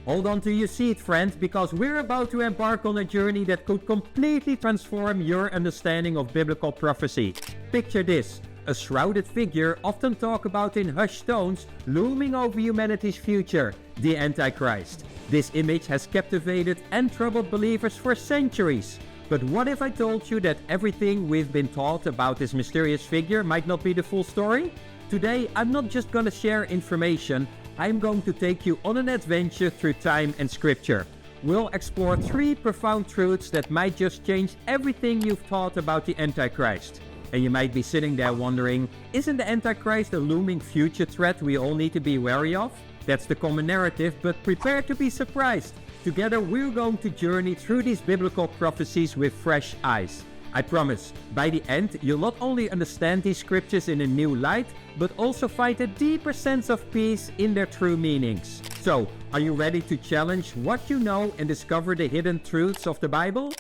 Hold on to your seat, friend, because we're about to embark on a journey that could completely transform your understanding of biblical prophecy. Picture this: a shrouded figure, often talked about in hushed tones, looming over humanity's future, the Antichrist. This image has captivated and troubled believers for centuries. But what if I told you that everything we've been taught about this mysterious figure might not be the full story? Today, I'm not just gonna share information, I'm going to take you on an adventure through time and scripture. We'll explore 3 profound truths that might just change everything you've thought about the Antichrist. And you might be sitting there wondering, isn't the Antichrist a looming future threat we all need to be wary of? That's the common narrative, but prepare to be surprised. Together we're going to journey through these biblical prophecies with fresh eyes. I promise, by the end, you'll not only understand these scriptures in a new light, but also find a deeper sense of peace in their true meanings. So, are you ready to challenge what you know and discover the hidden truths of the Bible?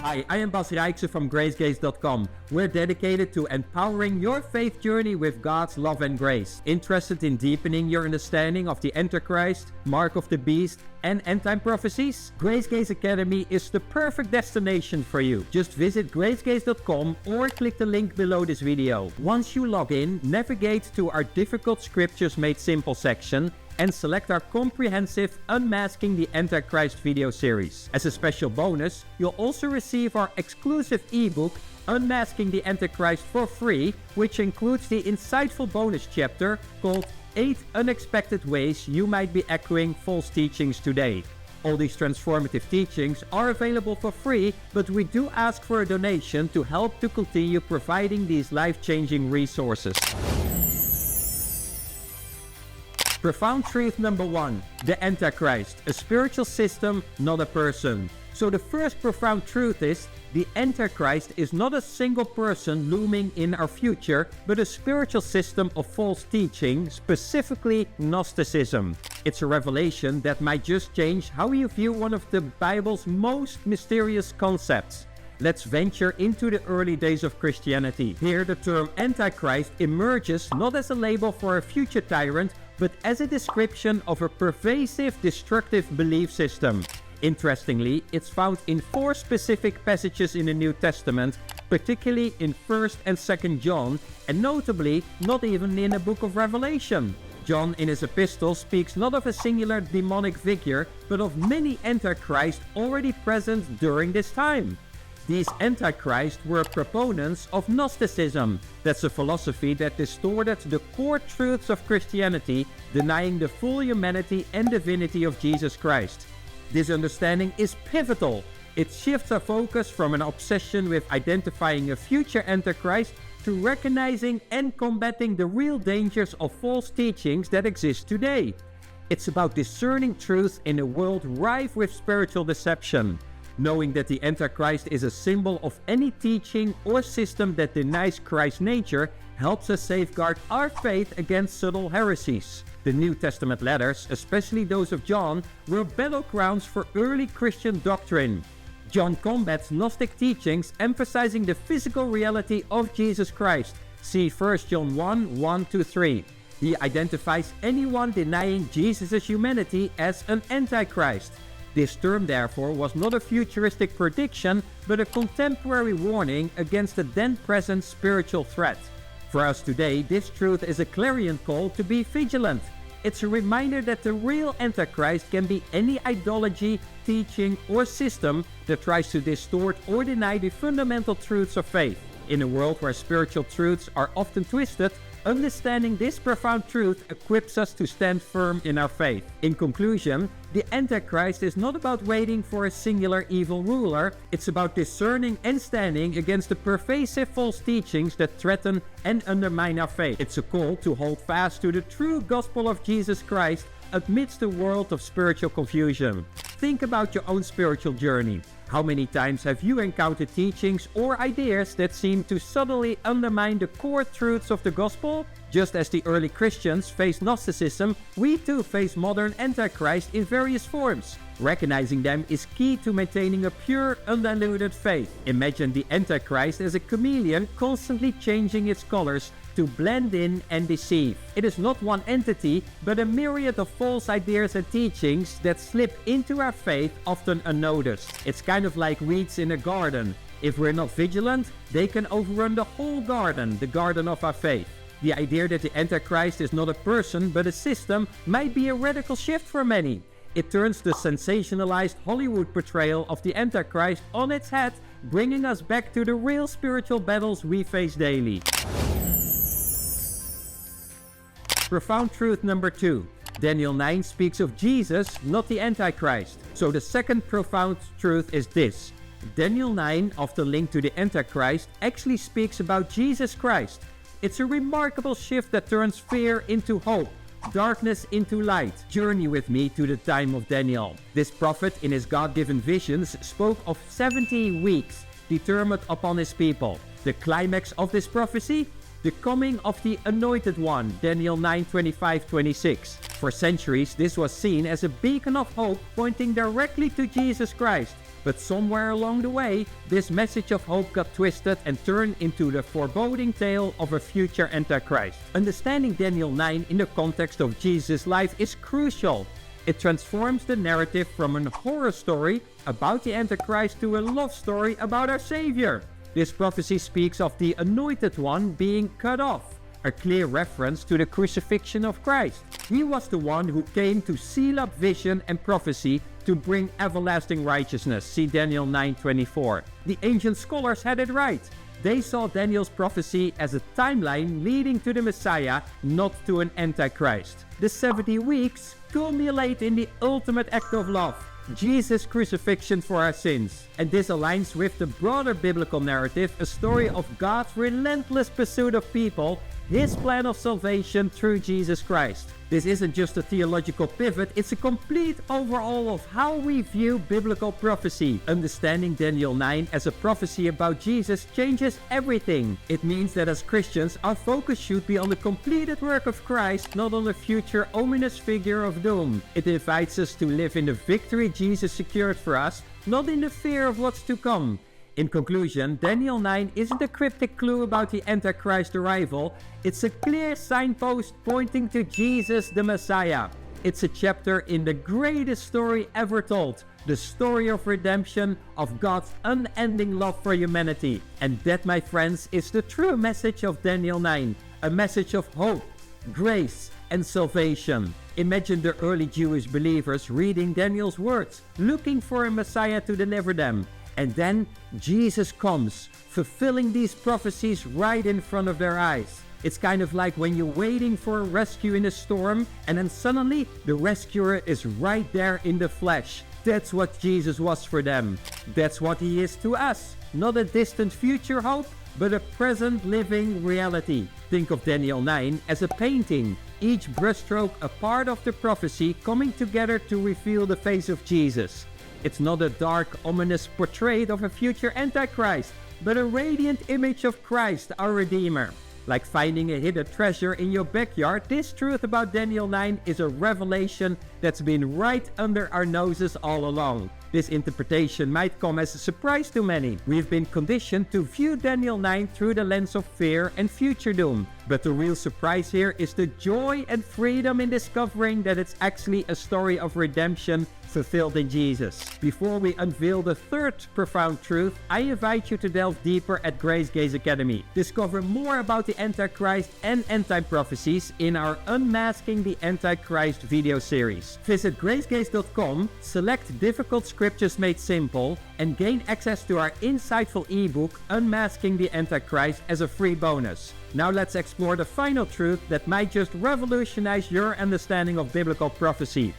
Hi, I am Bas Rijkse from GraceGaze.com. We're dedicated to empowering your faith journey with God's love and grace. Interested in deepening your understanding of the Antichrist, Mark of the Beast, and end-time prophecies? GraceGaze Academy is the perfect destination for you. Just visit GraceGaze.com or click the link below this video. Once you log in, navigate to our Difficult Scriptures Made Simple section and select our comprehensive Unmasking the Antichrist video series. As a special bonus, you'll also receive our exclusive ebook Unmasking the Antichrist for free, which includes the insightful bonus chapter called 8 Unexpected Ways You Might Be Echoing False Teachings Today. All these transformative teachings are available for free, but we do ask for a donation to help to continue providing these life-changing resources. Profound truth number 1, the Antichrist, a spiritual system, not a person. So the first profound truth is, the Antichrist is not a single person looming in our future, but a spiritual system of false teaching, specifically Gnosticism. It's a revelation that might just change how you view one of the Bible's most mysterious concepts. Let's venture into the early days of Christianity. Here the term Antichrist emerges not as a label for a future tyrant, but as a description of a pervasive, destructive belief system. Interestingly, it's found in 4 specific passages in the New Testament, particularly in 1st and 2nd John, and notably not even in the book of Revelation. John in his epistle speaks not of a singular demonic figure, but of many antichrists already present during this time. These antichrists were proponents of Gnosticism. That's a philosophy that distorted the core truths of Christianity, denying the full humanity and divinity of Jesus Christ. This understanding is pivotal. It shifts our focus from an obsession with identifying a future Antichrist to recognizing and combating the real dangers of false teachings that exist today. It's about discerning truth in a world rife with spiritual deception. Knowing that the Antichrist is a symbol of any teaching or system that denies Christ's nature helps us safeguard our faith against subtle heresies. The New Testament letters, especially those of John, were battlegrounds for early Christian doctrine. John combats Gnostic teachings, emphasizing the physical reality of Jesus Christ. See 1 John 1:1-3. He identifies anyone denying Jesus' humanity as an Antichrist. This term, therefore, was not a futuristic prediction, but a contemporary warning against the then-present spiritual threat. For us today, this truth is a clarion call to be vigilant. It's a reminder that the real Antichrist can be any ideology, teaching, or system that tries to distort or deny the fundamental truths of faith. In a world where spiritual truths are often twisted, understanding this profound truth equips us to stand firm in our faith. In conclusion, the Antichrist is not about waiting for a singular evil ruler, it's about discerning and standing against the pervasive false teachings that threaten and undermine our faith. It's a call to hold fast to the true gospel of Jesus Christ amidst a world of spiritual confusion. Think about your own spiritual journey. How many times have you encountered teachings or ideas that seem to subtly undermine the core truths of the gospel? Just as the early Christians faced Gnosticism, we too face modern Antichrist in various forms. Recognizing them is key to maintaining a pure, undiluted faith. Imagine the Antichrist as a chameleon constantly changing its colors, to blend in and deceive. It is not one entity, but a myriad of false ideas and teachings that slip into our faith, often unnoticed. It's kind of like weeds in a garden. If we're not vigilant, they can overrun the whole garden, the garden of our faith. The idea that the Antichrist is not a person but a system might be a radical shift for many. It turns the sensationalized Hollywood portrayal of the Antichrist on its head, bringing us back to the real spiritual battles we face daily. Profound truth number 2. Daniel 9 speaks of Jesus, not the Antichrist. So the second profound truth is this. Daniel 9, often linked to the Antichrist, actually speaks about Jesus Christ. It's a remarkable shift that turns fear into hope, darkness into light. Journey with me to the time of Daniel. This prophet, in his God-given visions, spoke of 70 weeks determined upon his people. The climax of this prophecy? The coming of the Anointed One, Daniel 9:25-26. For centuries, this was seen as a beacon of hope pointing directly to Jesus Christ. But somewhere along the way, this message of hope got twisted and turned into the foreboding tale of a future Antichrist. Understanding Daniel 9 in the context of Jesus' life is crucial. It transforms the narrative from a horror story about the Antichrist to a love story about our Savior. This prophecy speaks of the Anointed One being cut off, a clear reference to the crucifixion of Christ. He was the one who came to seal up vision and prophecy to bring everlasting righteousness. See Daniel 9:24. The ancient scholars had it right. They saw Daniel's prophecy as a timeline leading to the Messiah, not to an Antichrist. The 70 weeks culminate in the ultimate act of love, Jesus' crucifixion for our sins. And this aligns with the broader biblical narrative, a story of God's relentless pursuit of people, His plan of salvation through Jesus Christ. This isn't just a theological pivot, it's a complete overhaul of how we view biblical prophecy. Understanding Daniel 9 as a prophecy about Jesus changes everything. It means that as Christians, our focus should be on the completed work of Christ, not on the future ominous figure of doom. It invites us to live in the victory Jesus secured for us, not in the fear of what's to come. In conclusion, Daniel 9 isn't a cryptic clue about the Antichrist arrival, it's a clear signpost pointing to Jesus the Messiah. It's a chapter in the greatest story ever told, the story of redemption, of God's unending love for humanity. And that, my friends, is the true message of Daniel 9, a message of hope, grace, and salvation. Imagine the early Jewish believers reading Daniel's words, looking for a Messiah to deliver them. And then Jesus comes, fulfilling these prophecies right in front of their eyes. It's kind of like when you're waiting for a rescue in a storm, and then suddenly the rescuer is right there in the flesh. That's what Jesus was for them. That's what He is to us. Not a distant future hope, but a present living reality. Think of Daniel 9 as a painting, each brushstroke a part of the prophecy coming together to reveal the face of Jesus. It's not a dark, ominous portrait of a future Antichrist, but a radiant image of Christ, our Redeemer. Like finding a hidden treasure in your backyard, this truth about Daniel 9 is a revelation that's been right under our noses all along. This interpretation might come as a surprise to many. We've been conditioned to view Daniel 9 through the lens of fear and future doom. But the real surprise here is the joy and freedom in discovering that it's actually a story of redemption fulfilled in Jesus. Before we unveil the third profound truth, I invite you to delve deeper at Grace Gaze Academy. Discover more about the Antichrist and end-time prophecies in our Unmasking the Antichrist video series. Visit gracegaze.com, select Difficult Scriptures Made Simple, and gain access to our insightful ebook Unmasking the Antichrist as a free bonus. Now let's explore the final truth that might just revolutionize your understanding of biblical prophecy.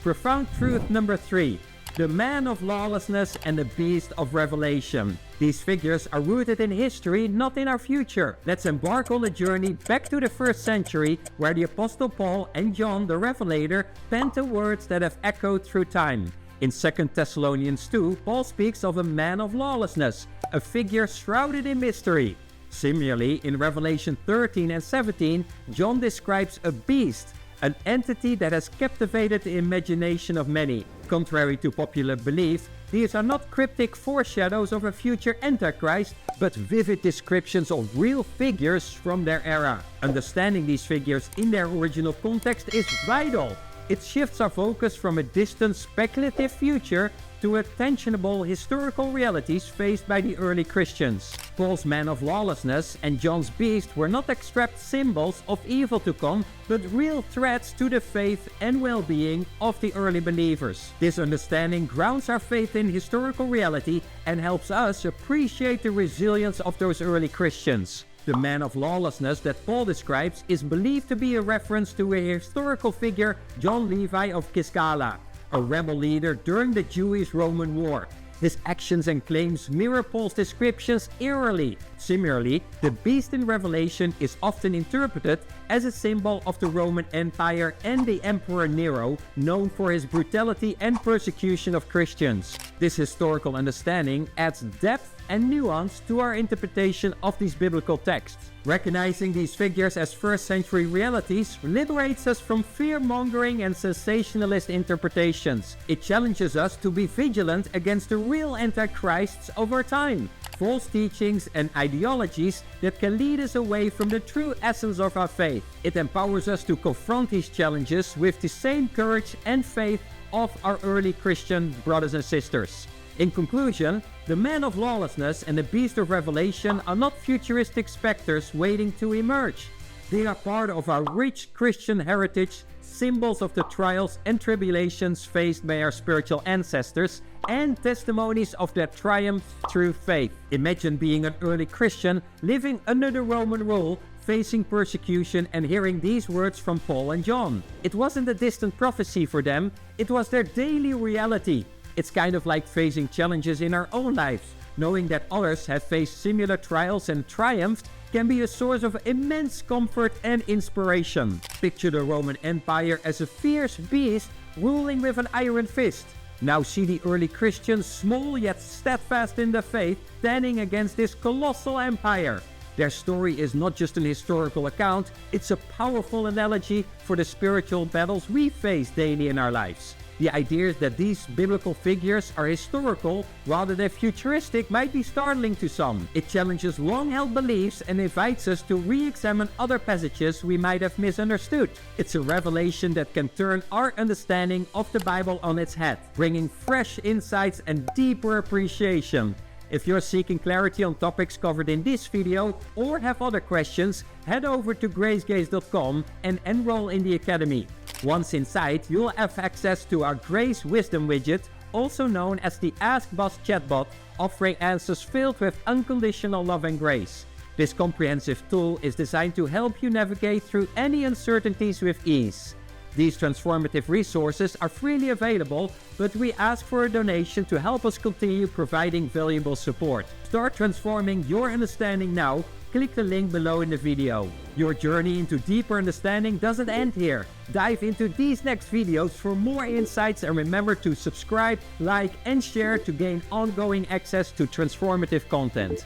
Profound truth number 3. The man of lawlessness and the beast of revelation. These figures are rooted in history, not in our future. Let's embark on a journey back to the 1st century, where the Apostle Paul and John the Revelator penned the words that have echoed through time. In 2 Thessalonians 2, Paul speaks of a man of lawlessness, a figure shrouded in mystery. Similarly, in Revelation 13 and 17, John describes a beast, an entity that has captivated the imagination of many. Contrary to popular belief, These are not cryptic foreshadows of a future Antichrist, but vivid descriptions of real figures from their era. Understanding these figures in their original context is vital. It shifts our focus from a distant speculative future to attentionable historical realities faced by the early Christians. Paul's man of lawlessness and John's beast were not abstract symbols of evil to come, but real threats to the faith and well-being of the early believers. This understanding grounds our faith in historical reality and helps us appreciate the resilience of those early Christians. The man of lawlessness that Paul describes is believed to be a reference to a historical figure, John Levi of Giscala, a rebel leader during the Jewish-Roman War. His actions and claims mirror Paul's descriptions eerily. Similarly, the beast in Revelation is often interpreted as a symbol of the Roman Empire and the Emperor Nero, known for his brutality and persecution of Christians. This historical understanding adds depth and nuance to our interpretation of these biblical texts. Recognizing these figures as first-century realities liberates us from fear-mongering and sensationalist interpretations. It challenges us to be vigilant against the real antichrists of our time, false teachings and ideologies that can lead us away from the true essence of our faith. It empowers us to confront these challenges with the same courage and faith of our early Christian brothers and sisters. In conclusion, the man of lawlessness and the beast of Revelation are not futuristic specters waiting to emerge. They are part of our rich Christian heritage, symbols of the trials and tribulations faced by our spiritual ancestors, and testimonies of their triumph through faith. Imagine being an early Christian living under the Roman rule, facing persecution and hearing these words from Paul and John. It wasn't a distant prophecy for them, it was their daily reality. It's kind of like facing challenges in our own lives. Knowing that others have faced similar trials and triumphed can be a source of immense comfort and inspiration. Picture the Roman Empire as a fierce beast ruling with an iron fist. Now see the early Christians, small yet steadfast in the faith, standing against this colossal empire. Their story is not just an historical account, it's a powerful analogy for the spiritual battles we face daily in our lives. The idea that these biblical figures are historical rather than futuristic might be startling to some. It challenges long-held beliefs and invites us to re-examine other passages we might have misunderstood. It's a revelation that can turn our understanding of the Bible on its head, bringing fresh insights and deeper appreciation. If you're seeking clarity on topics covered in this video or have other questions, head over to gracegaze.com and enroll in the Academy. Once inside, you'll have access to our Grace Wisdom widget, also known as the Ask Boss chatbot, offering answers filled with unconditional love and grace. This comprehensive tool is designed to help you navigate through any uncertainties with ease. These transformative resources are freely available, but we ask for a donation to help us continue providing valuable support. Start transforming your understanding now. Click the link below in the video. Your journey into deeper understanding doesn't end here. Dive into these next videos for more insights and remember to subscribe, like, and share to gain ongoing access to transformative content.